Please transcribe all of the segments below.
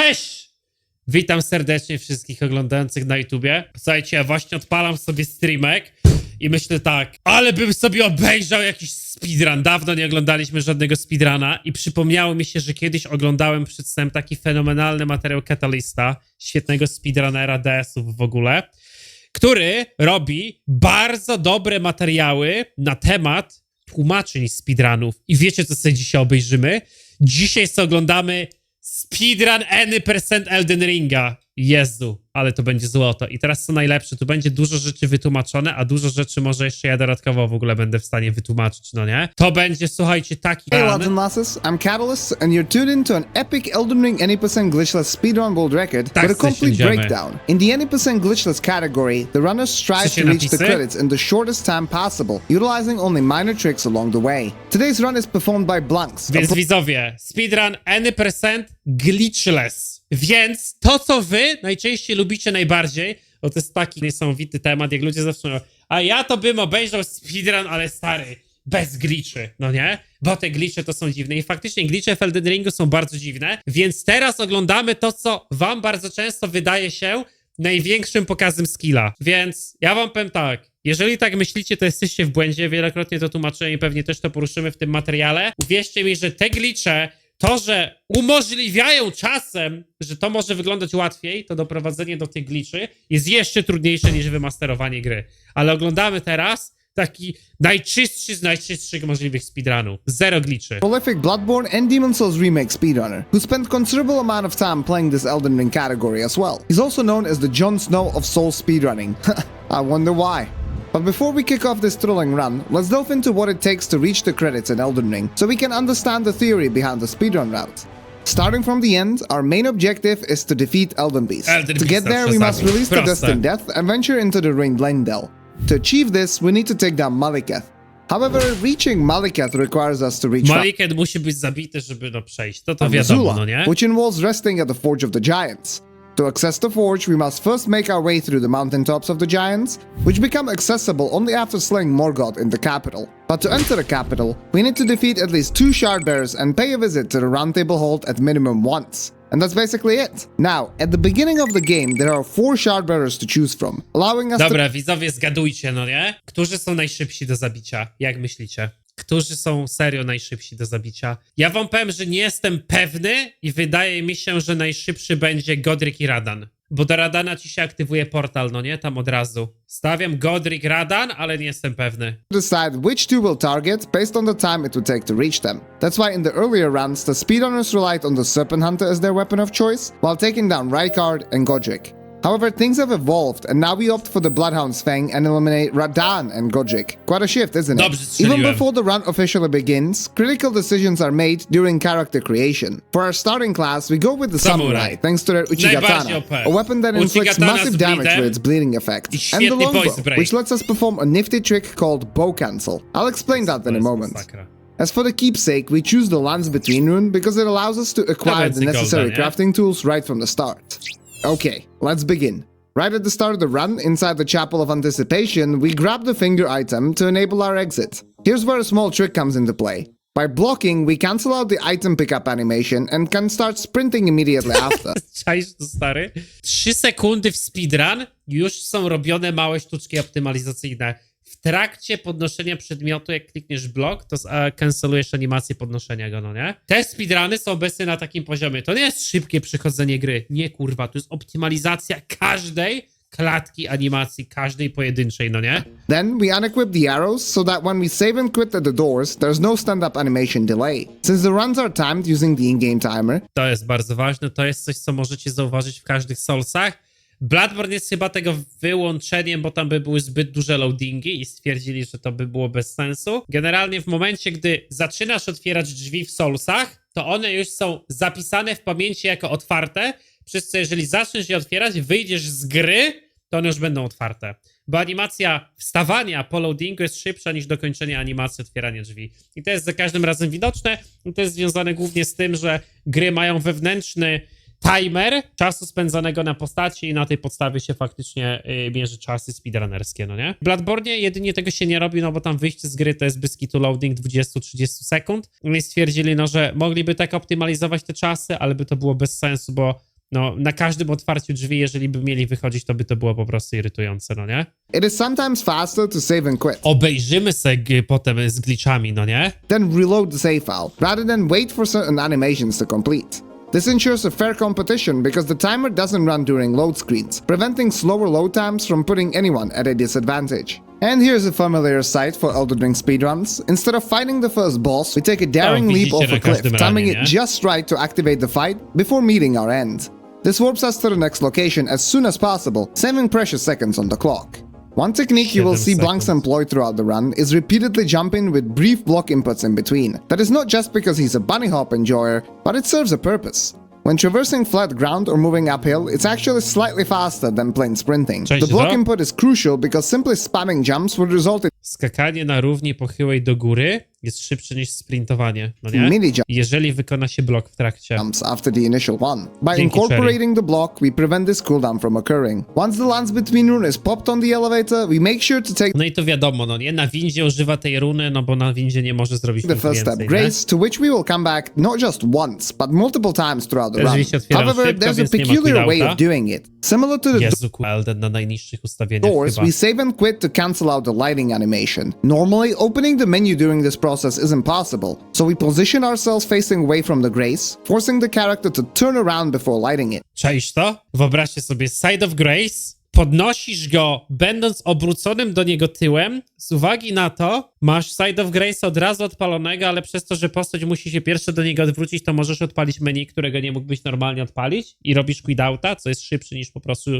Cześć! Witam serdecznie wszystkich oglądających na YouTubie. Słuchajcie, ja właśnie odpalam sobie streamek i myślę tak, ale bym sobie obejrzał jakiś speedrun. Dawno nie oglądaliśmy żadnego speedruna i przypomniało mi się, że kiedyś oglądałem przed snem taki fenomenalny materiał Catalysta, świetnego speedrunnera DS-ów w ogóle, który robi bardzo dobre materiały na temat tłumaczeń speedrunów. I wiecie, co sobie dzisiaj obejrzymy? Dzisiaj sobie oglądamy speedrun any% Elden Ringa. Jezu, ale to będzie złoto. I teraz co najlepsze, tu będzie dużo rzeczy wytłumaczone, a dużo rzeczy może jeszcze ja dodatkowo w ogóle będę w stanie wytłumaczyć, no nie? To będzie, słuchajcie, taki... Hey lads and lasses, I'm Catalyst, and you're tuned into an epic Elden Ring any% glitchless speedrun world record with a complete breakdown. In the any% glitchless category, the runners strive to reach the credits in the shortest time possible, utilizing only minor tricks along the way. Today's run is performed by Blanks. Więc widzowie, speedrun any% glitchless. Więc to, co wy najczęściej lubicie najbardziej, bo to jest taki niesamowity temat, jak ludzie zawsze mówią, a ja to bym obejrzał speedrun, ale stary, bez glitchy, no nie? Bo te glitche to są dziwne i faktycznie glitche w Elden Ringu są bardzo dziwne, więc teraz oglądamy to, co wam bardzo często wydaje się największym pokazem skilla. Więc ja wam powiem tak, jeżeli tak myślicie, to jesteście w błędzie, wielokrotnie to tłumaczyłem i pewnie też to poruszymy w tym materiale. Uwierzcie mi, że te glitche, to, że umożliwiają czasem, że to może wyglądać łatwiej, to doprowadzenie do tych glitchy jest jeszcze trudniejsze niż wymasterowanie gry. Ale oglądamy teraz taki najczystszy z najczystszych możliwych speedrunów. Zero glitchy. Prolific Bloodborne and Demon Souls remake speedrunner, who spent considerable amount of time playing this Elden Ring category as well. He's also known as the Jon Snow of Souls speedrunning. I wonder why. But before we kick off this thrilling run, let's delve into what it takes to reach the credits in Elden Ring, so we can understand the theory behind the speedrun route. Starting from the end, our main objective is to defeat Elden Beast. To get there, we must release the Destined Death and venture into the ringed Leyndell. To achieve this, we need to take down Maliketh. However, reaching Maliketh requires us to reach Maliketh musi być zabity, żeby przejść. To wiadomo, no nie? Which involves resting at the Forge of the Giants. To access the forge, we must first make our way through the Mountaintops of the Giants, which become accessible only after slaying Morgoth in the capital. But to enter the capital, we need to defeat at least 2 Shardbearers and pay a visit to the Round Table Hold at minimum once. And that's basically it. Now, at the beginning of the game, there are 4 Shardbearers to choose from, allowing us Dobra, widzowie, zgadujcie, no nie? Którzy są najszybsi do zabicia? Jak myślicie? Którzy są serio najszybsi do zabicia? Ja wam powiem, że nie jestem pewny i wydaje mi się, że najszybszy będzie Godrick i Radahn. Bo do Radahna ci się aktywuje portal, no nie? Tam od razu. Stawiam Godrick, Radahn, ale nie jestem pewny. Decide which two we'll target based on the time it would take to reach them. That's why in the earlier runs, the speedrunners relied on the Serpent Hunter as their weapon of choice, while taking down Rykard and Godrick. However, things have evolved, and now we opt for the Bloodhound's Fang and eliminate Radahn and Godrick. Quite a shift, isn't it? Even before the run officially begins, critical decisions are made during character creation. For our starting class, we go with the Samurai, thanks to their Uchigatana, a weapon that inflicts massive damage with its bleeding effect, and the Longbow, which lets us perform a nifty trick called Bow Cancel. I'll explain that in a moment. As for the keepsake, we choose the Lance Between Rune because it allows us to acquire the necessary crafting tools right from the start. Okay, let's begin. Right at the start of the run, inside the Chapel of Anticipation, we grab the finger item to enable our exit. Here's where a small trick comes into play. By blocking, we cancel out the item pickup animation and can start sprinting immediately after. Czaisz to, stary? 3 sekundy w speedrun, już są robione małe sztuczki optymalizacyjne. W trakcie podnoszenia przedmiotu, jak klikniesz blok, to cancelujesz animację podnoszenia go, no nie? Te speedruny są obecnie na takim poziomie. To nie jest szybkie przechodzenie gry. Nie, kurwa, to jest optymalizacja każdej klatki animacji, każdej pojedynczej, no nie? Then we unequip the arrows so that when we save and quit at the doors, there's no stand-up animation delay. Since the runs are timed using the in-game timer. To jest bardzo ważne, to jest coś, co możecie zauważyć w każdych Soulsach. Bloodborne jest chyba tego wyłączeniem, bo tam by były zbyt duże loadingi i stwierdzili, że to by było bez sensu. Generalnie w momencie, gdy zaczynasz otwierać drzwi w Soulsach, to one już są zapisane w pamięci jako otwarte, przez co jeżeli zaczniesz je otwierać, wyjdziesz z gry, to one już będą otwarte. Bo animacja wstawania po loadingu jest szybsza niż dokończenie animacji otwierania drzwi. I to jest za każdym razem widoczne i to jest związane głównie z tym, że gry mają wewnętrzny timer czasu spędzonego na postaci i na tej podstawie się faktycznie mierzy czasy speedrunnerskie, no nie? W Bloodborne jedynie tego się nie robi, no bo tam wyjście z gry to jest bez kitu loading 20-30 sekund. I stwierdzili, no, że mogliby tak optymalizować te czasy, ale by to było bez sensu, bo no na każdym otwarciu drzwi, jeżeli by mieli wychodzić, to by to było po prostu irytujące, no nie? It is sometimes faster to save and quit Obejrzymy sobie potem z glitchami, no nie? than reload the save file, rather than wait for certain animations to complete. This ensures a fair competition because the timer doesn't run during load screens, preventing slower load times from putting anyone at a disadvantage. And here's a familiar sight for Elden Ring speedruns. Instead of fighting the first boss, we take a daring leap widzicie off a na cliff, każdym timing ranie, it nie? just right to activate the fight before meeting our end. This warps us to the next location as soon as possible, saving precious seconds on the clock. One technique you will 7 see Blanks seconds. employ throughout the run is repeatedly jumping with brief block inputs in between. That is not just because he's a bunny hop enjoyer, but it serves a purpose. When traversing flat ground or moving uphill, it's actually slightly faster than plain sprinting. Cześć, The block co? input is crucial because simply spamming jumps would result in Skakanie na równi pochyłej do góry jest szybsze niż sprintowanie, no nie? mini Jeżeli wykona się blok w trakcie. jumps after the initial one. By Dzięki, incorporating the block, we prevent this cooldown from occurring. Once the lance between rune is popped on the elevator, we make sure to take No i to wiadomo, no nie? Na windzie używa tej runy, no bo na windzie nie może zrobić the nic first step więcej, grace, to which we will come back not just once, but multiple times throughout the Teraz run. oczywiście otwieram However, szybko, there's a więc nie ma peculiar way quit-outa. of doing it. Similar to the nie? Jezu, Elden na najniższych ustawieniach doors, chyba. we save and quit to cancel out the lighting animation. Normally, opening the menu during this process is impossible, so we position ourselves facing away from the grace, forcing the character to turn around before lighting it. Czaisz to? Wyobraźcie sobie Side of Grace, podnosisz go będąc obróconym do niego tyłem, z uwagi na to masz Side of Grace od razu odpalonego, ale przez to, że postać musi się pierwsze do niego odwrócić, to możesz odpalić menu, którego nie mógłbyś normalnie odpalić i robisz quit-outa, co jest szybsze niż po prostu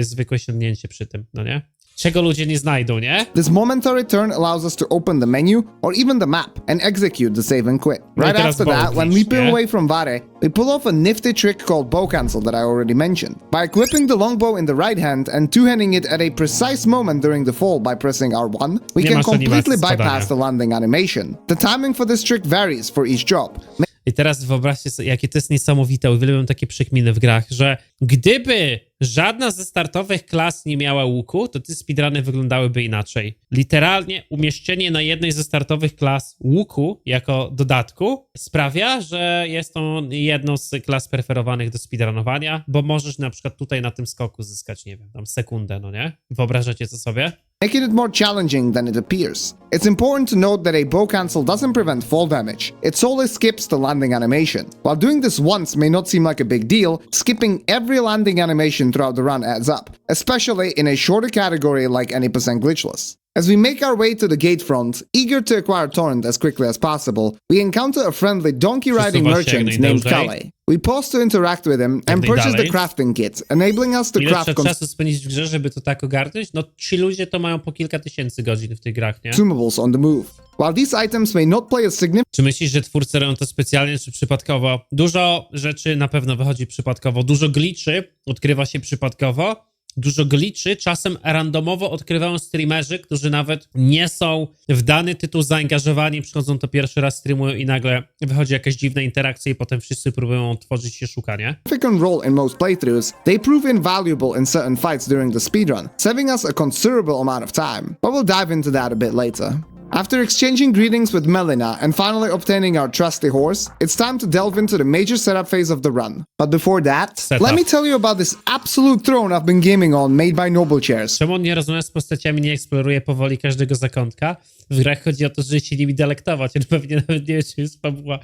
zwykłe sięgnięcie przy tym, no nie? Czego ludzie nie znajdą, nie? This momentary turn allows us to open the menu or even the map and execute the save and quit. No i Right teraz after bow that, when glitch, leaping nie? away from Vare, we pull off a nifty trick called bow cancel that I already mentioned. By equipping the longbow in the right hand and two-handing it at a precise moment during the fall by pressing R1, we Nie can masz completely animacji spadania. bypass the landing animation. The timing for this trick varies for each job. I teraz wyobraźcie sobie, jakie to jest niesamowite. Uwielbiam takie przekminy w grach, że gdyby żadna ze startowych klas nie miała łuku, to te speedruny wyglądałyby inaczej. Literalnie umieszczenie na jednej ze startowych klas łuku jako dodatku sprawia, że jest to jedną z klas preferowanych do speedrunowania, bo możesz na przykład tutaj na tym skoku zyskać, nie wiem, tam sekundę, no nie? Wyobrażacie to sobie? making it more challenging than it appears. It's important to note that a bow cancel doesn't prevent fall damage, it solely skips the landing animation. While doing this once may not seem like a big deal, skipping every landing animation throughout the run adds up, especially in a shorter category like any % glitchless. As we make our way to the gate front, eager to acquire Torrent as quickly as possible, we encounter a friendly donkey-riding Przesuwa się merchant jak named najdłużej. Kale. We pause to interact with him and Jak purchase the najdalej. crafting kit, enabling us to Ile craft trzeba czasu spędzić w grze, żeby to tak ogarnąć? No ci ludzie to mają po kilka tysięcy godzin w tych grach, nie? consumables on the move. While these items may not play a significant Czy myślisz, że twórcy robią to specjalnie, czy przypadkowo? Dużo rzeczy na pewno wychodzi przypadkowo. Dużo glitchy odkrywa się przypadkowo. Dużo glitchy czasem randomowo odkrywają streamerzy, którzy nawet nie są w dany tytuł zaangażowani, przychodzą to pierwszy raz, streamują i nagle wychodzi jakaś dziwna interakcja i potem wszyscy próbują tworzyć się szukanie. role in most playthroughs, they prove invaluable in certain fights during the speedrun, saving us a considerable amount of time. But we'll dive into that a bit later. After exchanging greetings with Melina and finally obtaining our trusty horse, it's time to delve into the major setup phase of the run. But before that, Setup. let me tell you about this absolute throne I've been gaming on made by noble chairs. Czemu on nie rozmawia z postaciami, nie eksploruje powoli każdego zakątka? W grach chodzi o to, żeby się nimi delektować. On pewnie nawet nie wie, czy jest fabuła.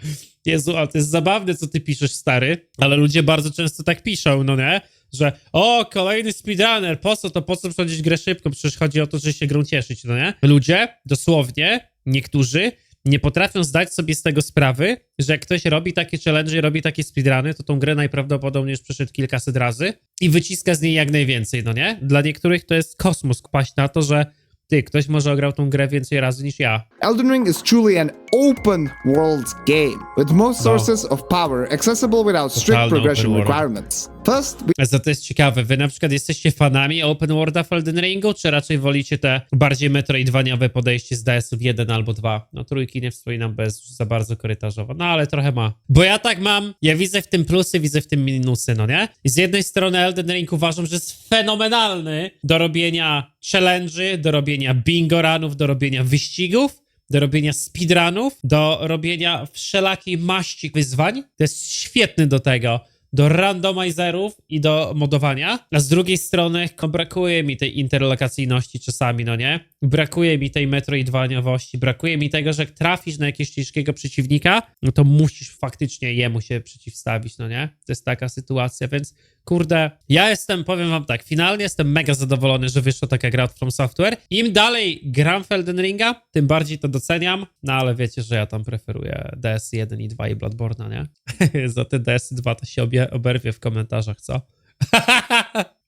Jezu, ale to jest zabawne, co ty piszesz, stary. Ale ludzie bardzo często tak piszą, no nie? Że o, kolejny speedrunner, po co przechodzić grę szybko? Przecież chodzi o to, że się grą cieszyć, no nie? Ludzie, dosłownie, niektórzy nie potrafią zdać sobie z tego sprawy, że jak ktoś robi takie challenge, robi takie speedruny, to tą grę najprawdopodobniej już przeszedł kilkaset razy i wyciska z niej jak najwięcej, no nie? Dla niektórych to jest kosmos paść na to, że ktoś może ograł tą grę więcej razy niż ja. Elden Ring is truly an open world game, with most sources of power accessible without strict Totalny progression open world. requirements. First, we To jest ciekawe. Wy na przykład jesteście fanami open worlda w Elden Ringu, czy raczej wolicie te bardziej metroidwaniowe podejście z DS-ów 1 albo 2? No trójki nie wspominam, bo jest za bardzo korytarzowo. No ale trochę ma. Bo ja tak mam, ja widzę w tym plusy, widzę w tym minusy, no nie? I z jednej strony Elden Ring uważam, że jest fenomenalny do robienia challenge'y, do robienia bingo runów, do robienia wyścigów, do robienia speedrunów, do robienia wszelakiej maści wyzwań. To jest świetny do tego. do randomizerów i do modowania, a z drugiej strony brakuje mi tej interlokacyjności czasami, no nie? Brakuje mi tej metroidwaniowości, brakuje mi tego, że jak trafisz na jakiegoś ciężkiego przeciwnika, no to musisz faktycznie jemu się przeciwstawić, no nie? To jest taka sytuacja, więc kurde, powiem wam tak, finalnie jestem mega zadowolony, że wyszła taka gra od From Software. Im dalej gram w Elden Ringa, tym bardziej to doceniam, no ale wiecie, że ja tam preferuję DS1 i 2 i Bloodborne'a, nie? Za te DS2 to się oberwie w komentarzach, co?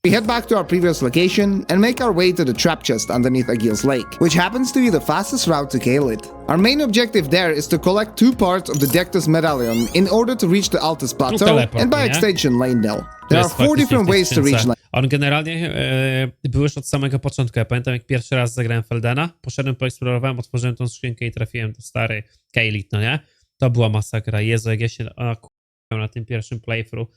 We head back to our previous location and make our way to the trap chest underneath Agil's Lake, which happens to be the fastest route to Caelid. Our main objective there is to collect 2 parts of the Dectus medallion in order to reach the Altus plateau and by extension Leyndell. There are 4 different ways to reach Leyndell. On generalnie był już od samego początku. Ja pamiętam, jak pierwszy raz zagrałem w Eldena, poszedłem, poeksplorowałem, otworzyłem tą skrzynkę i trafiłem do stary Caelid, no nie? To była masakra. Jezu, jak ja się na tym pierwszym playthrough.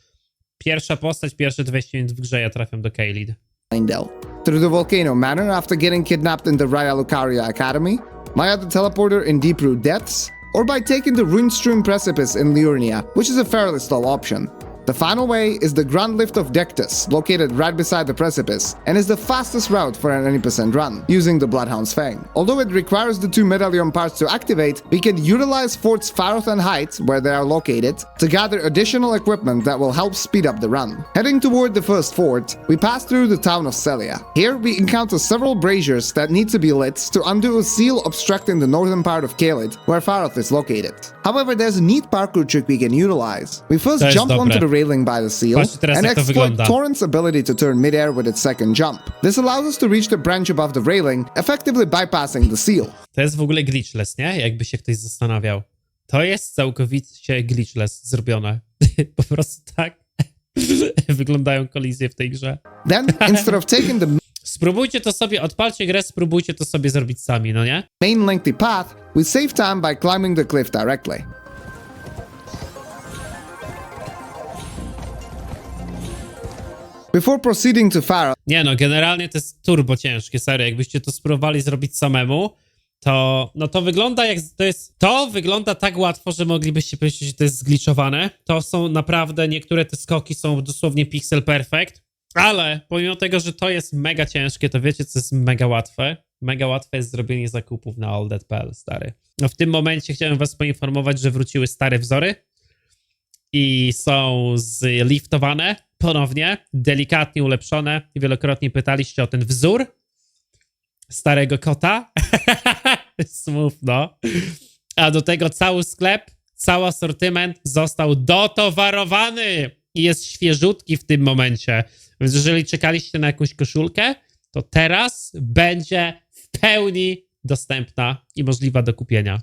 Pierwsza postać, pierwsze 200 minut w grze, ja trafiam do Caelid. Leyndell. Through the Volcano Manor after getting kidnapped in the Raya Lucaria Academy, via the teleporter in Deep Root Depths, or by taking the Runestream Precipice in Liurnia, which is a fairly slow option. The final way is the Grand Lift of Dectus, located right beside the precipice, and is the fastest route for an 90% run, using the Bloodhound's Fang. Although it requires the 2 medallion parts to activate, we can utilize Forts Farum and Heights, where they are located, to gather additional equipment that will help speed up the run. Heading toward the first fort, we pass through the town of Celia. Here we encounter several braziers that need to be lit to undo a seal obstructing the northern part of Caelid, where Farum is located. However, there's a neat parkour trick we can utilize. We first jump onto the railing by the seal and exploit Torrent's ability to turn midair with its second jump. This allows us to reach the branch above the railing, effectively bypassing the seal. To jest w ogóle glitchless, nie? Jakby się ktoś zastanawiał. To jest całkowicie glitchless zrobione. Po prostu tak wyglądają kolizje w tej grze. Then, instead of taking the Spróbujcie to sobie, odpalcie grę, spróbujcie to sobie zrobić sami, no nie? main lengthy path, we save time by climbing the cliff directly. Before proceeding to Farum, Nie no, generalnie to jest turbo ciężkie, serio. Jakbyście to spróbowali zrobić samemu, to no to wygląda jak, to wygląda tak łatwo, że moglibyście powiedzieć, że to jest zgliczowane. To są naprawdę, niektóre te skoki są dosłownie pixel perfect, ale pomimo tego, że to jest mega ciężkie, to wiecie, co jest mega łatwe? Mega łatwe jest zrobienie zakupów na alldead.pl, stary. No w tym momencie chciałem was poinformować, że wróciły stare wzory i są zliftowane ponownie, delikatnie ulepszone. Wielokrotnie pytaliście o ten wzór starego kota. Smutno. A do tego cały sklep, cały asortyment został dotowarowany i jest świeżutki w tym momencie. Więc jeżeli czekaliście na jakąś koszulkę, to teraz będzie w pełni dostępna i możliwa do kupienia.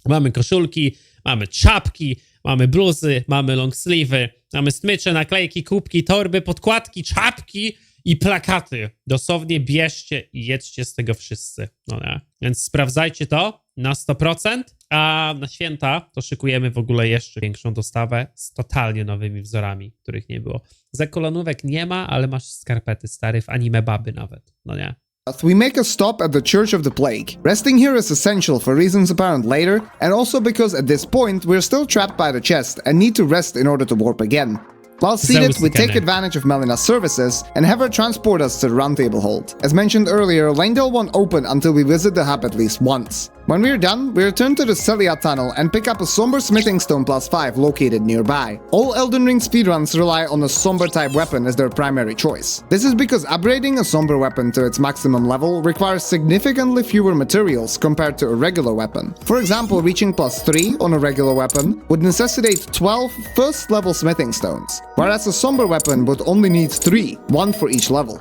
Mamy koszulki, mamy czapki, mamy bluzy, mamy long sleeve'y, mamy smycze, naklejki, kubki, torby, podkładki, czapki i plakaty. Dosłownie bierzcie i jedźcie z tego wszyscy. No nie? Więc sprawdzajcie to na 100%, a na święta to szykujemy w ogóle jeszcze większą dostawę z totalnie nowymi wzorami, których nie było. Za kolonówek nie ma, ale masz skarpety stary, w anime baby nawet. No nie? we make a stop at the Church of the Plague. Resting here is essential for reasons apparent later, and also because at this point we're still trapped by the chest and need to rest in order to warp again. While seated, we take advantage of Melina's services and have her transport us to the Roundtable Hold. As mentioned earlier, Leyndell won't open until we visit the hub at least once. When we're done, we return to the Celia tunnel and pick up a Somber Smithing Stone +5 located nearby. All Elden Ring speedruns rely on a Somber type weapon as their primary choice. This is because upgrading a Somber weapon to its maximum level requires significantly fewer materials compared to a regular weapon. For example, reaching +3 on a regular weapon would necessitate 12 first level Smithing Stones, whereas a Somber weapon would only need 3, 1 for each level.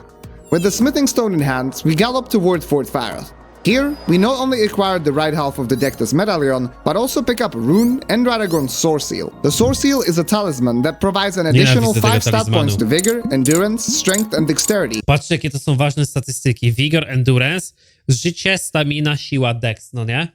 With the Smithing Stone in hand, we gallop toward Fort Farum. Here, we not only acquired the right half of the Dectus medallion, but also pick up Rune and Radahnn's Sword Seal. The Sword Seal is a talisman that provides an additional 5 stat points to Vigor, Endurance, Strength and Dexterity. Patrzcie, jakie to są ważne statystyki. Vigor, Endurance, życie, stamina, siła, dex, no nie?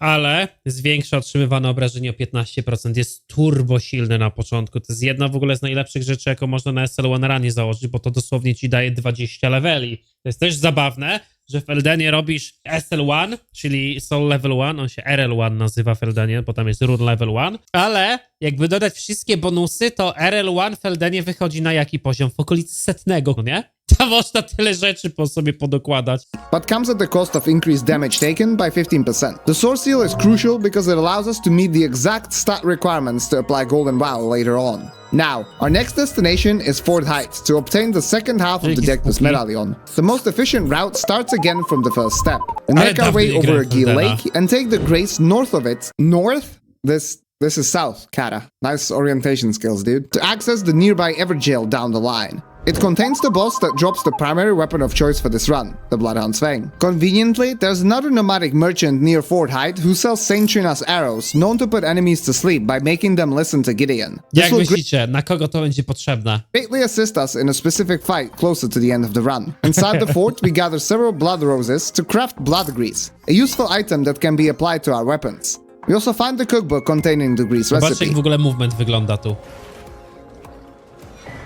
Ale zwiększa otrzymywane obrażenie o 15%. Jest turbo silny na początku. To jest jedna w ogóle z najlepszych rzeczy, jaką można na SL1 Runie założyć, bo to dosłownie ci daje 20 leveli. To jest też zabawne, że w Eldenie robisz SL1, czyli Soul Level 1, on się RL1 nazywa w Eldenie, bo tam jest Rune Level 1, ale jakby dodać wszystkie bonusy, to RL1 w Eldenie wychodzi na jaki poziom? W okolicy 100, no nie? Tam można tyle rzeczy po sobie podokładać. but comes at the cost of increased damage taken by 15%. The Sword Seal is crucial because it allows us to meet the exact stat requirements to apply Golden Wow later on. Now, our next destination is Fort Heights to obtain the second half of the Dectus Medallion. The most efficient route starts again from the first step. We make our way over a Geel Lake and take the Grace north of it. North? This is south, Kata. Nice orientation skills, dude. To access the nearby Everjail down the line. It contains the boss that drops the primary weapon of choice for this run, the Bloodhound's Fang. Conveniently, there's another nomadic merchant near Fort Height who sells Saint Trina's arrows, known to put enemies to sleep by making them listen to Gideon. Jak myślicie, na kogo to będzie potrzebne? Greatly assist us in a specific fight closer to the end of the run. Inside the fort, we gather several blood roses to craft blood grease, a useful item that can be applied to our weapons. We also find the cookbook containing the grease Zobaczcie, recipe. jak w ogóle movement wygląda tu.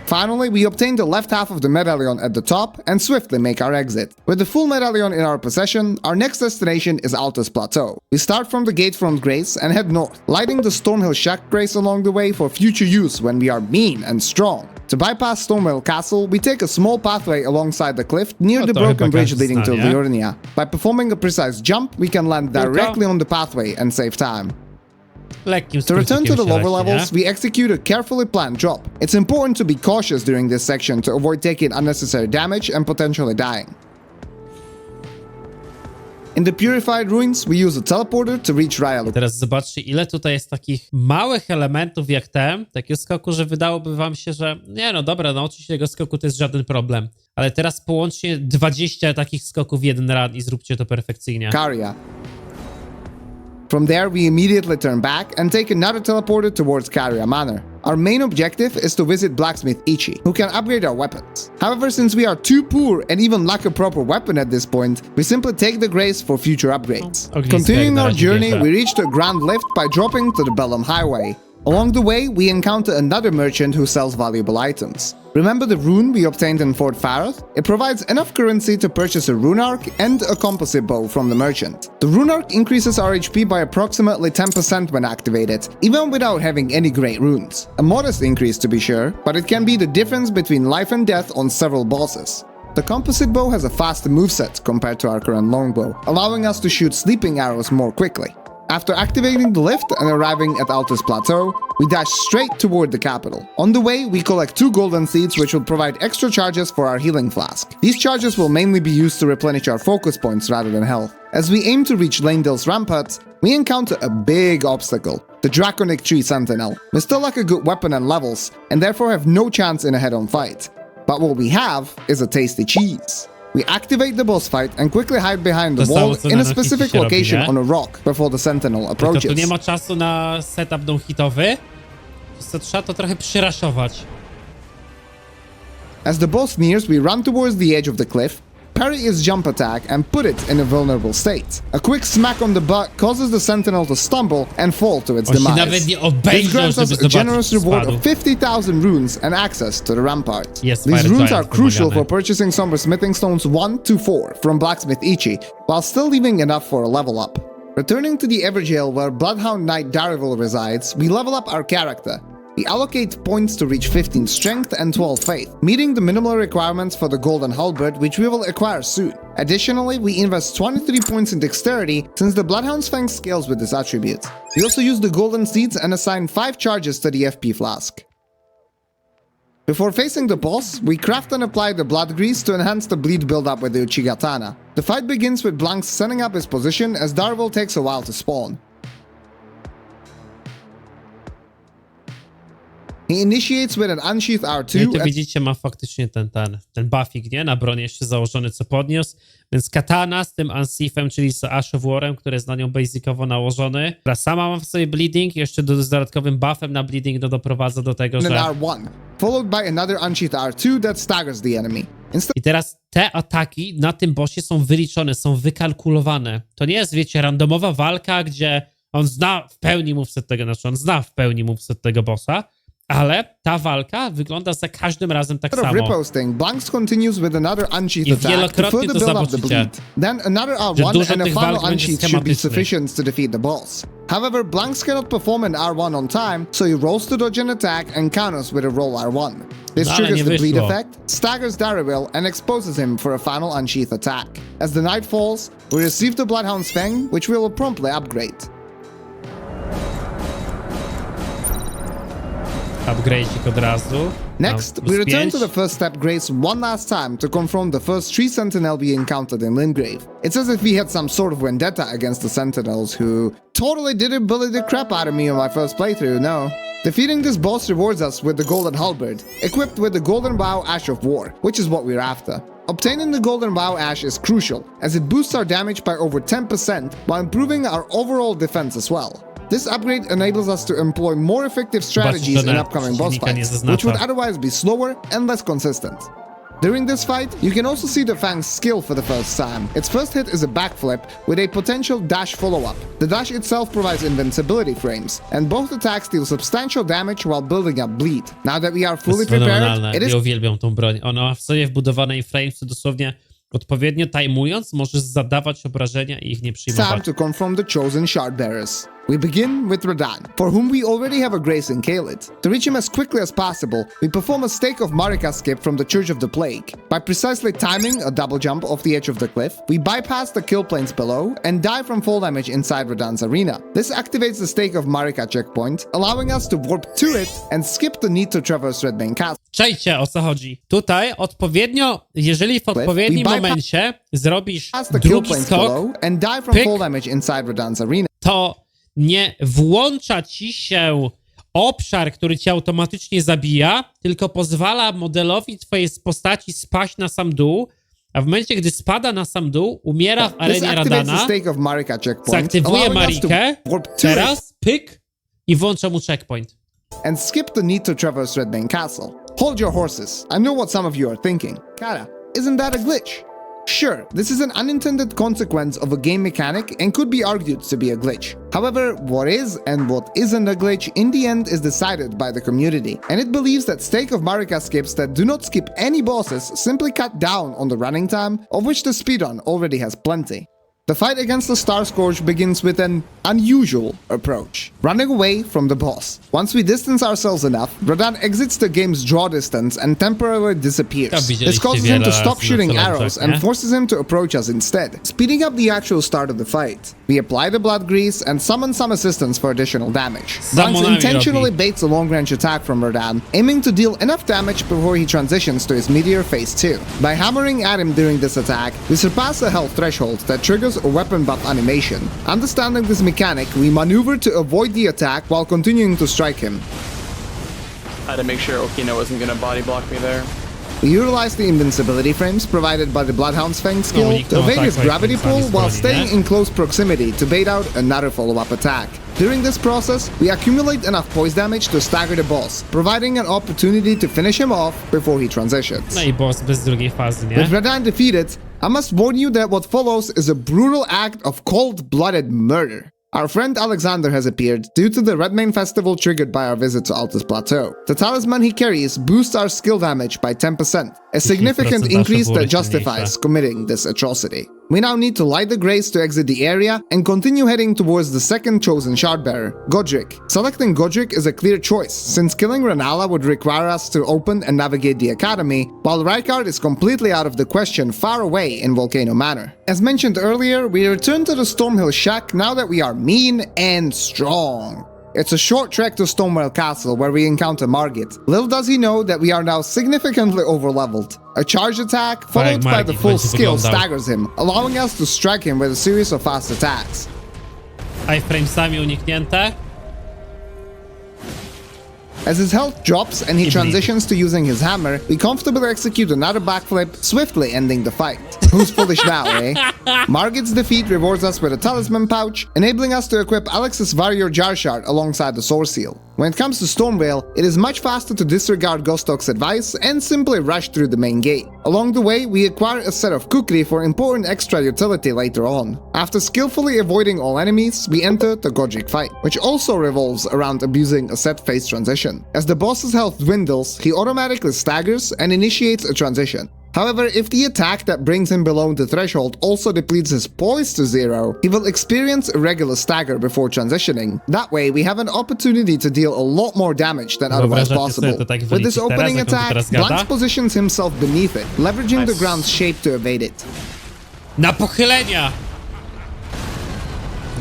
Finally, we obtain the left half of the medallion at the top and swiftly make our exit. With the full medallion in our possession, our next destination is Altus Plateau. We start from the Gatefront Grace and head north, lighting the Stormhill Shack Grace along the way for future use when we are mean and strong. To bypass Stormhill Castle, we take a small pathway alongside the cliff near the broken bridge leading to Liurnia. By performing a precise jump, we can land directly on the pathway and save time. To return to the lower levels, we execute a carefully planned drop. It's important to be cautious during this section to avoid taking unnecessary damage and potentially dying. In the Purified Ruins, we use a teleporter to reach Ryalu. Teraz zobaczcie, ile tutaj jest takich małych elementów jak ten, takiego skoku, że wydałoby wam się, że nie no dobra, nauczyć się tego skoku to jest żaden problem. Ale teraz połączcie 20 takich skoków w jeden run i zróbcie to perfekcyjnie. Caria. From there, we immediately turn back and take another teleporter towards Caria Manor. Our main objective is to visit Blacksmith Ichi, who can upgrade our weapons. However, since we are too poor and even lack a proper weapon at this point, we simply take the grace for future upgrades. Continuing our journey, we reach the Grand Lift by dropping to the Bellum Highway. Along the way, we encounter another merchant who sells valuable items. Remember the rune we obtained in Fort Faroth? It provides enough currency to purchase a rune arc and a composite bow from the merchant. The rune arc increases our HP by approximately 10% when activated, even without having any great runes. A modest increase to be sure, but it can be the difference between life and death on several bosses. The composite bow has a faster moveset compared to our current longbow, allowing us to shoot sleeping arrows more quickly. After activating the lift and arriving at Altus Plateau, we dash straight toward the capital. On the way, we collect 2 golden seeds which will provide extra charges for our healing flask. These charges will mainly be used to replenish our focus points rather than health. As we aim to reach Leyndell's ramparts, we encounter a big obstacle, the Draconic Tree Sentinel. We still lack a good weapon and levels, and therefore have no chance in a head-on fight. But what we have is a tasty cheese. We activate the boss fight and quickly hide behind the wall in a specific location on a rock before the Sentinel approaches. Tylko tu nie ma czasu na setup down-hitowy, to trzeba to trochę przyraszować. As the boss nears, we run towards the edge of the cliff, parry its jump attack and put it in a vulnerable state. A quick smack on the butt causes the Sentinel to stumble and fall to its demise. This grants us a generous reward of 50,000 runes and access to the rampart. These runes are crucial for purchasing Somber Smithing Stones 1 to 4 from Blacksmith Ichi, while still leaving enough for a level up. Returning to the Everjail where Bloodhound Knight Darivil resides, we level up our character. We allocate points to reach 15 strength and 12 faith, meeting the minimal requirements for the golden halberd, which we will acquire soon. Additionally, we invest 23 points in dexterity since the Bloodhound's Fang scales with this attribute. We also use the golden seeds and assign 5 charges to the FP flask. Before facing the boss, we craft and apply the blood grease to enhance the bleed buildup with the Uchigatana. The fight begins with Blanks setting up his position as Darivil takes a while to spawn. He initiates with an unsheath R2. No i tu widzicie, ma faktycznie ten buffik, nie? Na broni jeszcze założony, co podniósł. Więc katana z tym unsheathem, czyli z Ash of War'em, który jest na nią basicowo nałożony. Która sama ma w sobie bleeding, jeszcze z dodatkowym buffem na bleeding doprowadza do tego, że... R1, followed by another unsheath R2 that staggers the enemy. I teraz te ataki na tym bossie są wyliczone, są wykalkulowane. To nie jest, wiecie, randomowa walka, gdzie on zna w pełni moveset tego, znaczy on zna w pełni moveset tego bossa, Ale ta walka wygląda za każdym razem tak Instead of samo. riposting, Blanks continues with another unsheath I attack to wielokrotnie further to build up the zobaczycie, bleed. Then another że R1 dużo and a tych final walk będzie unsheath should be schematycznych. sufficient to defeat the boss. However, Blanks cannot perform an R1 on time, so he rolls to dodge an attack and counters with a roll R1. This No, ale triggers nie the bleed wyszło. effect, staggers Darrywell, and exposes him for a final unsheath attack. As the night falls, we receive the Bloodhound's Fang, which we will promptly upgrade. Upgrade'ik od razu. Next, Plus we return 5. to the first step Grace one last time to confront the first 3 Sentinel we encountered in Limgrave. It's as if we had some sort of vendetta against the Sentinels who totally didn't bully the crap out of me on my first playthrough, no. Defeating this boss rewards us with the Golden Halberd, equipped with the Golden Bow Ash of War, which is what we're after. Obtaining the Golden Bow Ash is crucial, as it boosts our damage by over 10% while improving our overall defense as well. This upgrade enables us to employ more effective strategies in upcoming boss fights, which would otherwise be slower and less consistent. During this fight, you can also see the Fang's skill for the first time. Its first hit is a backflip with a potential dash follow-up. The dash itself provides invincibility frames, and both attacks deal substantial damage while building up bleed. Now that we are To fully jest prepared, fenomenalne. it is Ja uwielbiam tą broń. Ona ma w sobie wbudowane frames, dosłownie odpowiednio tajmując, możesz zadawać obrażenia i ich nie time przyjmować. to confront the chosen Shardbearers. We begin with Radahn, for whom we already have a grace in Caelid. To reach him as quickly as possible, we perform a Stake of Marika skip from the Church of the Plague. By precisely timing a double jump off the edge of the cliff, we bypass the kill planes below and die from fall damage inside Radahn's arena. This activates the Stake of Marika checkpoint, allowing us to warp to it and skip the need to traverse Redbane Castle. Czajcie, o co chodzi. Tutaj odpowiednio, jeżeli w odpowiednim momencie zrobisz Past the kill drugi planes skok, below and die from pyk. fall damage inside Radahn's arena. to nie włącza ci się obszar, który cię automatycznie zabija, tylko pozwala modelowi twojej postaci spaść na sam dół, a w momencie, gdy spada na sam dół, umiera w This arenie activates the Radahna, Stake of Marika checkpoint, zaktywuje allowing us to Marikę, warp to it teraz, pyk, i włącza mu checkpoint. and skip the need to traverse Redbane Castle. Hold your horses. I know what some of you are thinking. Kara, isn't that a glitch? Sure, this is an unintended consequence of a game mechanic and could be argued to be a glitch. However, what is and what isn't a glitch in the end is decided by the community, and it believes that Stake of Marika skips that do not skip any bosses simply cut down on the running time, of which the speedrun already has plenty. The fight against the Star Scourge begins with an unusual approach, running away from the boss. Once we distance ourselves enough, Radahn exits the game's draw distance and temporarily disappears. This causes him to stop shooting arrows and forces him to approach us instead, speeding up the actual start of the fight. We apply the blood grease and summon some assistance for additional damage. Blanks intentionally baits a long-range attack from Radahn, aiming to deal enough damage before he transitions to his Meteor Phase 2. By hammering at him during this attack, we surpass the health threshold that triggers a weapon buff animation. Understanding this mechanic, we maneuver to avoid the attack while continuing to strike him. I had to make sure Okina wasn't gonna body block me there. We utilize the invincibility frames provided by the Bloodhound's Fang skill to evade his gravity pull while staying in close proximity to bait out another follow-up attack. During this process, we accumulate enough poise damage to stagger the boss, providing an opportunity to finish him off before he transitions. No i boss bez drugiej fazy, nie? With Radahn defeated, I must warn you that what follows is a brutal act of cold-blooded murder. Our friend Alexander has appeared due to the Redmane festival triggered by our visit to Altus Plateau. The talisman he carries boosts our skill damage by 10%, a significant increase that justifies committing this atrocity. We now need to light the grace to exit the area and continue heading towards the second chosen shardbearer, Godrick. Selecting Godrick is a clear choice, since killing Rennala would require us to open and navigate the academy, while Rykard is completely out of the question far away in Volcano Manor. As mentioned earlier, we return to the Stormhill Shack now that we are mean and strong. It's a short trek to Stonewell Castle where we encounter Margit. Little does he know that we are now significantly overleveled. A charge attack, followed by the full skill, staggers him, allowing us to strike him with a series of fast attacks. Iframesami uniknięte. As his health drops and he transitions to using his hammer, we comfortably execute another backflip, swiftly ending the fight. Who's foolish now, eh? Margit's defeat rewards us with a talisman pouch, enabling us to equip Alex's Warrior Jar Shard alongside the Sword Seal. When it comes to Stormvale, it is much faster to disregard Gostok's advice and simply rush through the main gate. Along the way, we acquire a set of kukri for important extra utility later on. After skillfully avoiding all enemies, we enter the Godrick fight, which also revolves around abusing a set phase transition. As the boss's health dwindles, he automatically staggers and initiates a transition. However, if the attack that brings him below the threshold also depletes his poise to 0, he will experience a regular stagger before transitioning. That way, we have an opportunity to deal a lot more damage than otherwise possible. With this opening attack, Blanks positions himself beneath it, leveraging the ground's shape to evade it. Na pochylenia!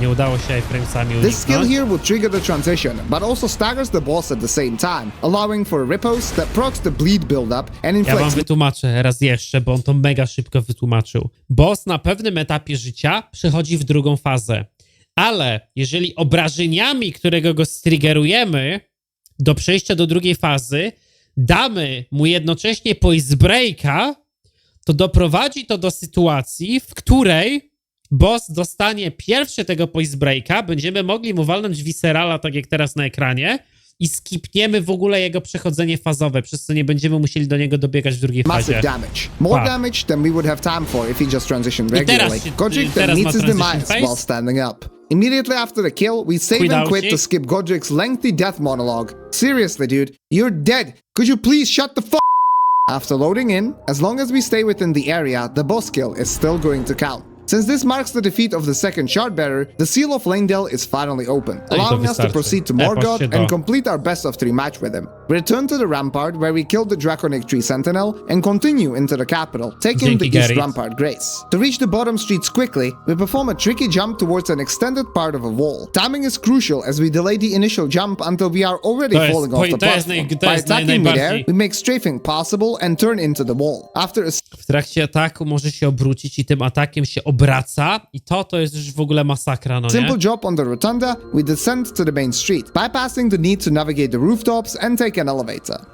Nie udało się iframesami This skill uniknąć. here will trigger the transition, but also staggers the boss at the same time, allowing for a riposte that procs the bleed build-up and Ja wam inflicts wytłumaczę raz jeszcze, bo on to mega szybko wytłumaczył. Boss na pewnym etapie życia przechodzi w drugą fazę. Ale jeżeli obrażeniami, którego go striggerujemy do przejścia do drugiej fazy, damy mu jednocześnie poise breaka, to doprowadzi to do sytuacji, w której boss dostanie pierwszy tego poise breaka, będziemy mogli mu walnąć viscerala, tak jak teraz na ekranie, i skipniemy w ogóle jego przechodzenie fazowe, przez co nie będziemy musieli do niego dobiegać w drugiej fazie. massive damage. More damage than we would have time for if he just transitioned regularly. Godrick then meets his demise while standing up. Immediately after the kill, we save and quit to skip Godrick's lengthy death monologue. Seriously, dude, you're dead. Could you please shut the f***? After loading in, as long as we stay within the area, the boss kill is still going to count. Since this marks the defeat of the second Shardbearer, the Seal of Leyndell is finally open, allowing us to proceed to Morgoth and complete our best of 3 match with him. We return to the Rampart, where we killed the Draconic Tree Sentinel, and continue into the capital, taking the East Rampart Grace. To reach the bottom streets quickly, we perform a tricky jump towards an extended part of a wall. Timing is crucial as we delay the initial jump until we are already falling off the platform. By attacking mid-air, we make strafing possible and turn into the wall. After a W trakcie ataku może się obrócić i tym atakiem się obraca i to jest już w ogóle masakra, no nie? simple drop on the rotunda, we descend to the main street, bypassing the need to navigate the rooftops and take an elevator.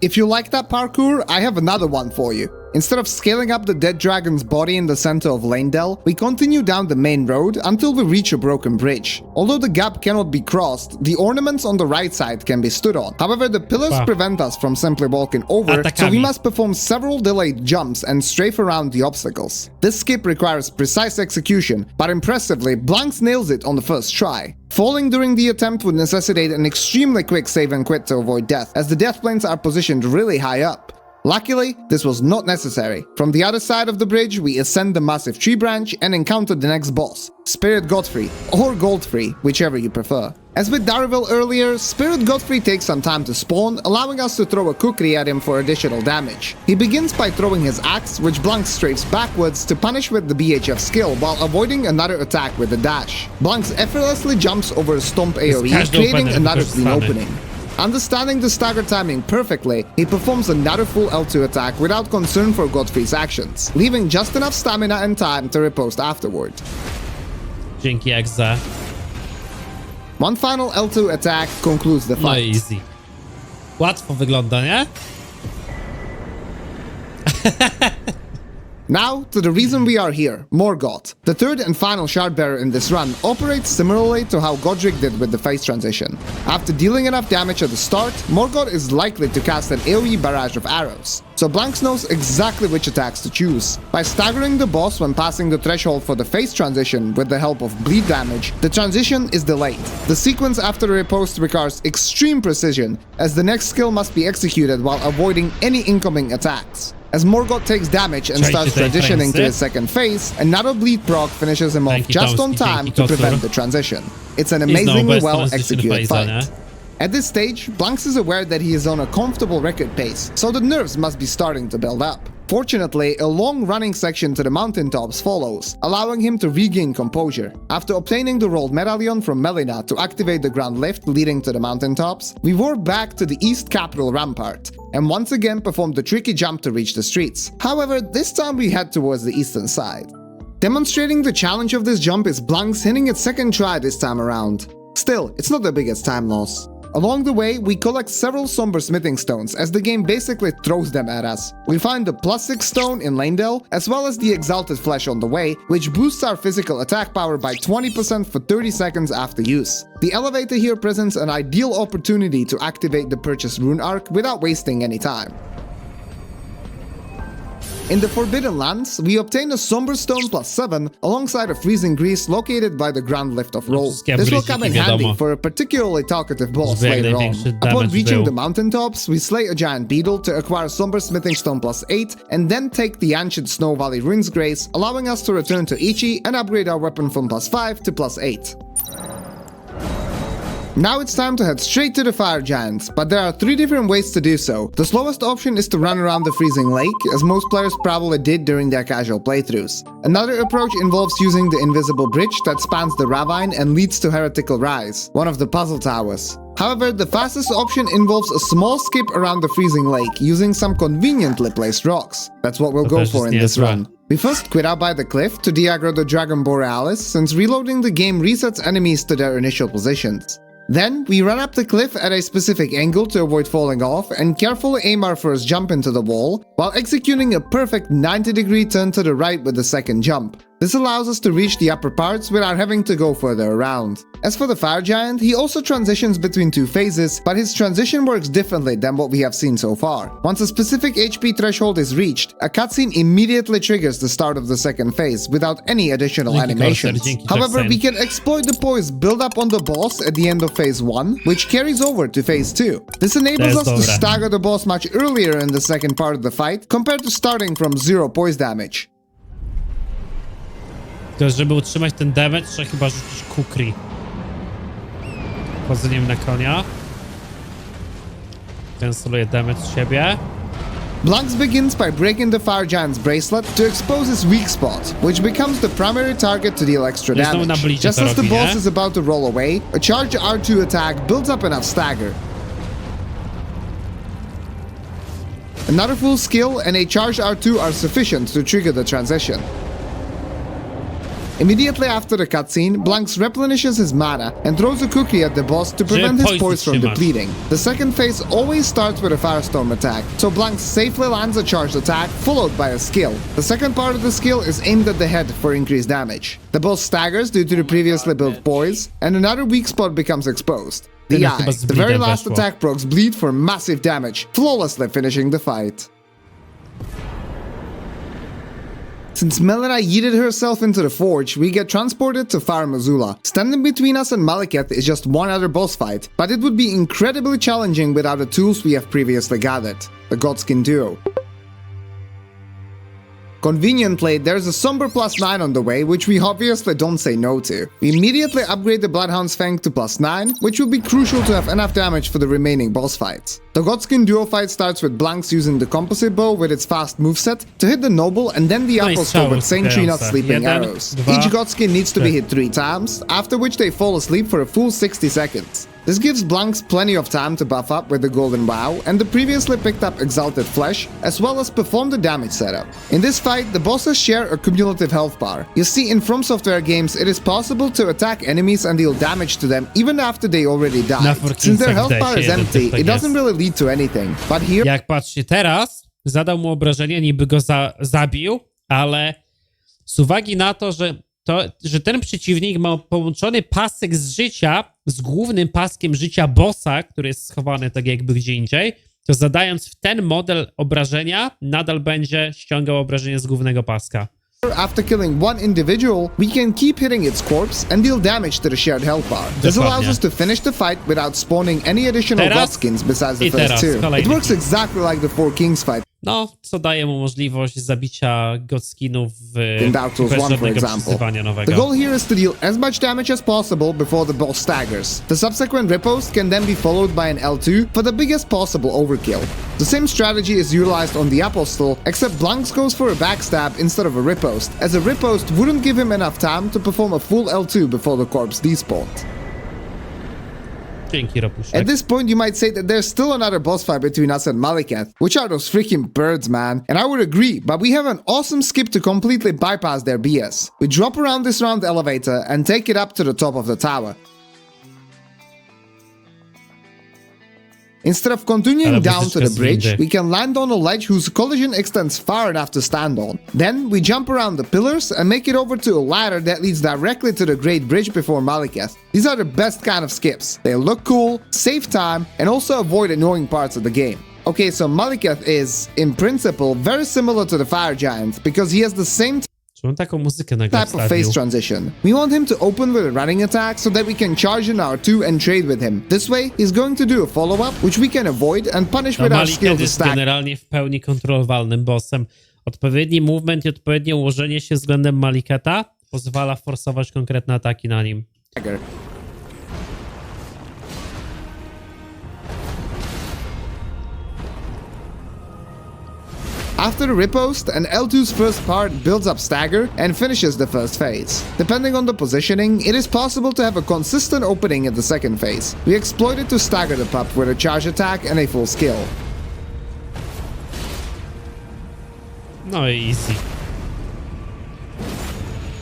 If you like that parkour, I have another one for you. Instead of scaling up the dead dragon's body in the center of Leyndell, we continue down the main road until we reach a broken bridge. Although the gap cannot be crossed, the ornaments on the right side can be stood on. However, the pillars prevent us from simply walking over, so we must perform several delayed jumps and strafe around the obstacles. This skip requires precise execution, but impressively, Blanks nails it on the first try. Falling during the attempt would necessitate an extremely quick save and quit to avoid death, as the death planes are positioned really high up. Luckily, this was not necessary. From the other side of the bridge, we ascend the massive tree branch and encounter the next boss, Spirit Godfrey, or Goldfrey, whichever you prefer. As with Darville earlier, Spirit Godfrey takes some time to spawn, allowing us to throw a kukri at him for additional damage. He begins by throwing his axe, which Blanks strafes backwards to punish with the BHF skill while avoiding another attack with a dash. Blanks effortlessly jumps over a stomp AoE, creating another clean opening. Understanding the stagger timing perfectly, he performs another full L2 attack without concern for Godfrey's actions, leaving just enough stamina and time to riposte afterward. Dzięki Exe. One final L2 attack concludes the No fight. easy. Łatwo wygląda, nie? Now, to the reason we are here, Morgoth. The third and final Shardbearer in this run operates similarly to how Godrick did with the phase transition. After dealing enough damage at the start, Morgoth is likely to cast an AoE barrage of arrows, so Blanks knows exactly which attacks to choose. By staggering the boss when passing the threshold for the phase transition with the help of bleed damage, the transition is delayed. The sequence after the riposte requires extreme precision, as the next skill must be executed while avoiding any incoming attacks. As Morgoth takes damage and starts transitioning to his second phase, another bleed proc finishes him off just on time to prevent the transition. It's an amazingly well executed fight. At this stage, Blanks is aware that he is on a comfortable record pace, so the nerves must be starting to build up. Fortunately, a long running section to the Mountaintops follows, allowing him to regain composure. After obtaining the rolled medallion from Melina to activate the ground lift leading to the Mountaintops, we warp back to the East Capital Rampart, and once again perform the tricky jump to reach the streets. However, this time we head towards the eastern side. Demonstrating the challenge of this jump is Blanks hitting its second try this time around. Still, it's not the biggest time loss. Along the way, we collect several somber smithing stones as the game basically throws them at us. We find the +6 stone in Leyndell, as well as the exalted flesh on the way, which boosts our physical attack power by 20% for 30 seconds after use. The elevator here presents an ideal opportunity to activate the purchased rune arc without wasting any time. In the Forbidden Lands, we obtain a Somber Stone +7 alongside a Freezing Grease located by the Ground Lift of Roll. This will come in handy for a particularly talkative boss later on. Upon reaching the Mountaintops, we slay a giant beetle to acquire Somber Smithing Stone +8 and then take the Ancient Snow Valley Rune's Grace, allowing us to return to Ichi and upgrade our weapon from +5 to +8. Now it's time to head straight to the Fire Giants, but there are 3 different ways to do so. The slowest option is to run around the freezing lake, as most players probably did during their casual playthroughs. Another approach involves using the invisible bridge that spans the ravine and leads to Heretical Rise, one of the puzzle towers. However, the fastest option involves a small skip around the freezing lake, using some conveniently placed rocks. That's what we'll go for in this run. We first quit out by the cliff to de-aggro the Dragon Borealis, since reloading the game resets enemies to their initial positions. Then, we run up the cliff at a specific angle to avoid falling off and carefully aim our first jump into the wall, while executing a perfect 90-degree turn to the right with the second jump. This allows us to reach the upper parts without having to go further around. As for the Fire Giant, he also transitions between 2 phases, but his transition works differently than what we have seen so far. Once a specific HP threshold is reached, a cutscene immediately triggers the start of the second phase without any additional animations. However, we can exploit the poise build up on the boss at the end of phase 1, which carries over to phase 2. This enables us to stagger the boss much earlier in the second part of the fight, compared to starting from 0 poise damage. Tylko żeby utrzymać ten damage, trzeba chyba rzucić kukri. Chodzeniem na konia. Canceluję damage z siebie. Blanks begins by breaking the Fire Giant's bracelet to expose his weak spot, which becomes the primary target to deal extra damage. Just as the boss is about to roll away, a charge R2 attack builds up enough stagger. Another full skill and a charge R2 are sufficient to trigger the transition. Immediately after the cutscene, Blanks replenishes his mana and throws a cookie at the boss to prevent his poise from depleting. The second phase always starts with a Firestorm attack, so Blanks safely lands a charged attack followed by a skill. The second part of the skill is aimed at the head for increased damage. The boss staggers due to the previously built poise, and another weak spot becomes exposed. The eye. The very last attack procs bleed for massive damage, flawlessly finishing the fight. Since Melina yeeted herself into the forge, we get transported to Farum. Standing between us and Maliketh is just one other boss fight, but it would be incredibly challenging without the tools we have previously gathered, the Godskin duo. Conveniently, there's a Somber +9 on the way, which we obviously don't say no to. We immediately upgrade the Bloodhound's Fang to +9, which will be crucial to have enough damage for the remaining boss fights. The Godskin duo fight starts with Blanks using the composite bow with its fast moveset to hit the noble, and then the apostle with Saint Trina's sleeping arrows. Each Godskin needs to be hit 3 times, after which they fall asleep for a full 60 seconds. This gives Blanks plenty of time to buff up with the Golden Vow and the previously picked up Exalted Flesh, as well as perform the damage setup. In this fight, the bosses share a cumulative health bar. You see, in From Software games, it is possible to attack enemies and deal damage to them even after they already died. Since their health bar is empty, it doesn't really lead to anything. But here... Jak patrzcie teraz, zadał mu obrażenie, niby go zabił, ale z uwagi na to, że ten przeciwnik ma połączony pasek z życia z głównym paskiem życia bossa, który jest schowany tak jakby gdzie indziej, to zadając w ten model obrażenia, nadal będzie ściągał obrażenie z głównego paska. After killing one individual, we can keep hitting its corpse and deal damage to the shared health bar. This allows us to finish the fight without spawning any additional Godskins besides the first 2. It works exactly like the Four Kings fight. No, co daje mu możliwość zabicia Godskinów in Altus 1, for example. The goal here is to deal as much damage as possible before the boss staggers. The subsequent riposte can then be followed by an L2 for the biggest possible overkill. The same strategy is utilized on the Apostle, except Blanks goes for a backstab instead of a riposte, as a riposte wouldn't give him enough time to perform a full L2 before the corpse despawned. At this point, you might say that there's still another boss fight between us and Maliketh, which are those freaking birds, man. And I would agree, but we have an awesome skip to completely bypass their BS. We drop around this round elevator and take it up to the top of the tower. Instead of Ale continuing down to muzyczka the z bridge, windy. we can land on a ledge whose collision extends far enough to stand on. Then we jump around the pillars and make it over to a ladder that leads directly to the Great Bridge before Maliketh. These are the best kind of skips. They look cool, save time, and also avoid annoying parts of the game. Okay, so Maliketh is, in principle, very similar to the Fire Giant because he has the same Czy on taką muzykę nagle type of wstawił? phase transition. We want him to open with a running attack so that we can charge in our 2 and trade with him. This way, he's going to do a follow-up, which we can avoid and punish No, with our skill Maliket to jest stack. generalnie w pełni kontrolowalnym bossem. Odpowiedni movement i odpowiednie ułożenie się względem Maliketa pozwala forsować konkretne ataki na nim. After the riposte, an L2's first part builds up stagger and finishes the first phase. Depending on the positioning, it is possible to have a consistent opening in the second phase. We exploit it to stagger the pup with a charge attack and a full skill. No i easy.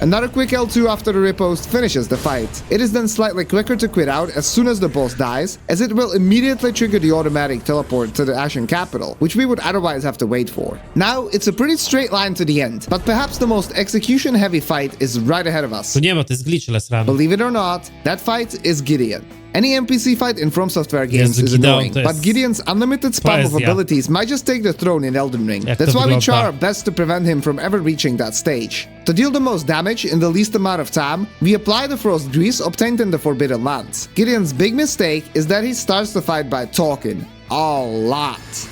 Another quick L2 after the riposte finishes the fight. It is then slightly quicker to quit out as soon as the boss dies, as it will immediately trigger the automatic teleport to the Ashen Capital, which we would otherwise have to wait for. Now, it's a pretty straight line to the end, but perhaps the most execution-heavy fight is right ahead of us. Tu nie ma, to jest glitchless run. Believe it or not, that fight is Gideon. Any NPC fight in From Software games Jezu, is Gideon annoying, to but jest Gideon's unlimited spam of poezja. abilities might just take the throne in Elden Ring. Jak That's to why we wygląda. try our best to prevent him from ever reaching that stage. To deal the most damage in the least amount of time, we apply the frost grease obtained in the Forbidden Lands. Gideon's big mistake is that he starts the fight by talking. A lot.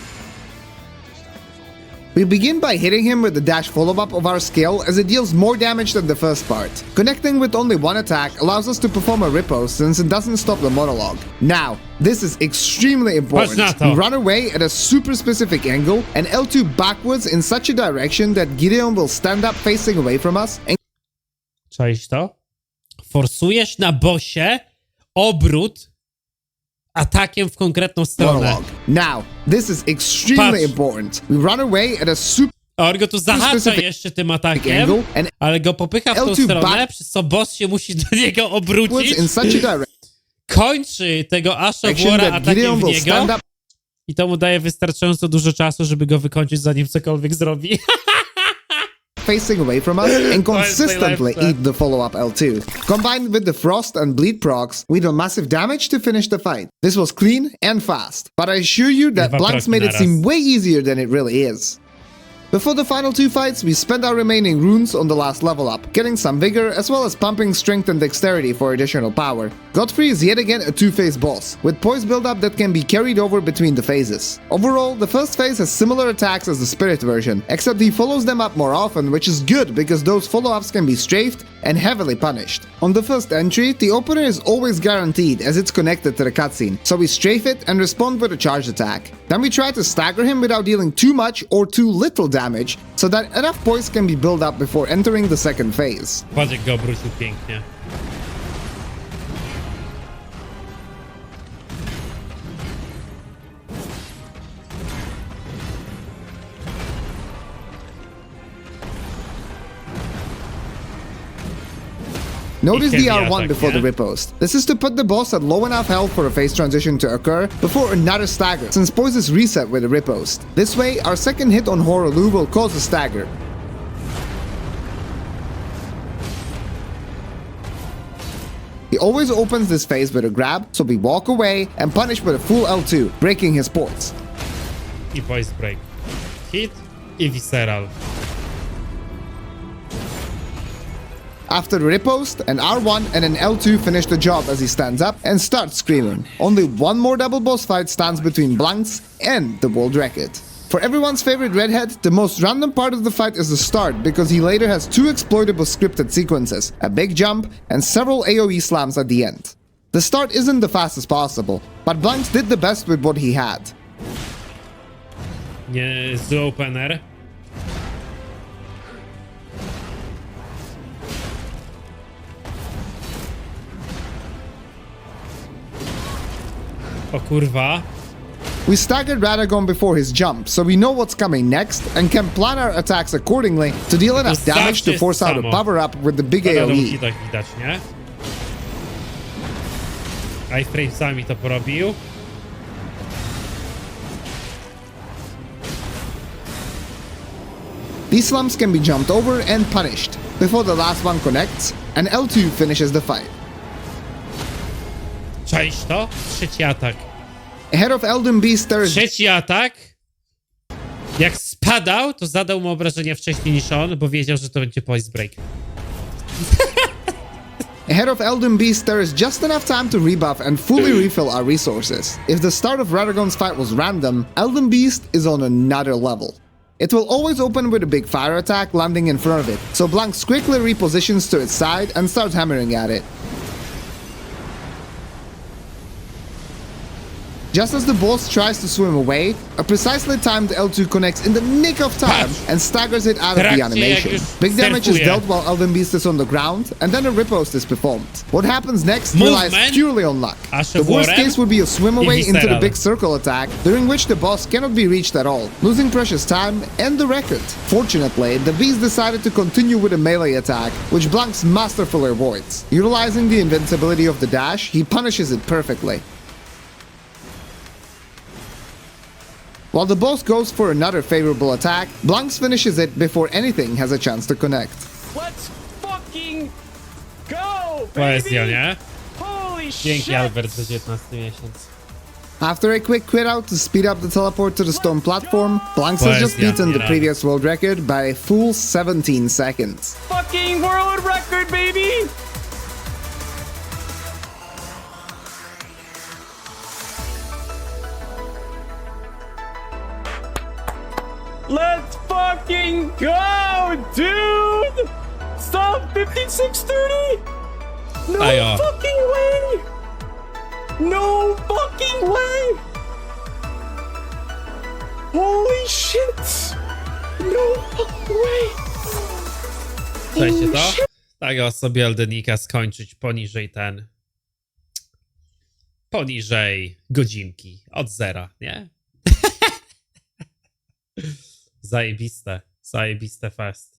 We begin by hitting him with the dash follow-up of our skill as it deals more damage than the first part. Connecting with only one attack allows us to perform a riposte since it doesn't stop the monologue. Now, this is extremely important. Patrz na to. We run away at a super specific angle and L2 backwards in such a direction that Gideon will stand up facing away from us and Czaisz to? Forsujesz na bossie obrót atakiem w konkretną stronę. monologue. Now, this is extremely Patrz. important. We run away at a super A on go tu zahacza specific jeszcze tym atakiem, angle and ale go popycha w tą L2 stronę, back- przez co boss się musi do niego backwards obrócić, in such a direction kończy tego Ashawara that atakiem Gideon w will niego stand up i to mu daje wystarczająco dużo czasu, żeby go wykończyć, zanim cokolwiek zrobi. facing away from us and consistently najlepsze. eat the follow-up L2. Combined with the Frost and Bleed procs, we do massive damage to finish the fight. This was clean and fast, but I assure you that Dwa Blanks proki made it naraz. seem way easier than it really is. Before the final 2 fights, we spent our remaining runes on the last level up, getting some vigor as well as pumping strength and dexterity for additional power. Godfrey is yet again a 2-phase boss, with poise build-up that can be carried over between the phases. Overall, the first phase has similar attacks as the Spirit version, except he follows them up more often, which is good because those follow-ups can be strafed and heavily punished. On the first entry, the opener is always guaranteed as it's connected to the cutscene, so we strafe it and respond with a charge attack. Then we try to stagger him without dealing too much or too little damage, so that enough poise can be built up before entering the second phase. Patrz jak go obrócił pięknie. Notice the heavy R1 attack, before the yeah? riposte. This is to put the boss at low enough health for a phase transition to occur before another stagger, since poise is reset with a riposte. This way, our second hit on Horaloo will cause a stagger. He always opens this phase with a grab, so we walk away and punish with a full L2, breaking his ports. I voice break. Hit i visceral. After the riposte, an R1 and an L2 finish the job as he stands up and starts screaming. Only one more double boss fight stands between Blanks and the world record. For everyone's favorite redhead, the most random part of the fight is the start because he later has 2 exploitable scripted sequences, a big jump, and several AoE slams at the end. The start isn't the fastest possible, but Blanks did the best with what he had. Nie, z opener. O kurwa. We staggered Radahn before his jump, so we know what's coming next and can plan our attacks accordingly to deal enough To damage to zawsze force out a samo. power-up with the big Na AoE. hitach widać, nie? Iframesami to porobił. These slumps can be jumped over and punished before the last one connects and L2 finishes the fight. Cześć to? Trzeci atak. Ahead of Elden Beast there is Trzeci atak. Jak spadał, to zadał mu obrażenia wcześniej niż on, bo wiedział, że to będzie poise break. Ahead of Elden Beast, there is just enough time to rebuff and fully refill our resources. If the start of Radagon's fight was random, Elden Beast is on another level. It will always open with a big fire attack landing in front of it, so Blanks quickly repositions to its side and starts hammering at it. Just as the boss tries to swim away, a precisely timed L2 connects in the nick of time and staggers it out of the animation. Big damage is dealt while Elden Beast is on the ground, and then a riposte is performed. What happens next relies purely on luck. The worst case would be a swim away into the big circle attack, during which the boss cannot be reached at all, losing precious time and the record. Fortunately, the beast decided to continue with a melee attack, which Blanks masterfully avoids. Utilizing the invincibility of the dash, he punishes it perfectly. While the boss goes for another favorable attack, Blanks finishes it before anything has a chance to connect. Let's fucking go, Poezja, baby! nie? Holy Dzięki shit! Albert za 19 miesiąc. After a quick quit out to speed up the teleport to the stone platform, Blanks has just beaten the previous world record by a full 17 seconds. Fucking world record, baby! Let's fucking go, dude! Stop 5630! No Ayo. fucking way! No fucking way! Holy shit! No fucking way! Słuchajcie to? shit. Tak o sobie Eldenika skończyć poniżej poniżej godzinki. Od zera, nie? Zajebiste. Zajebiste fest.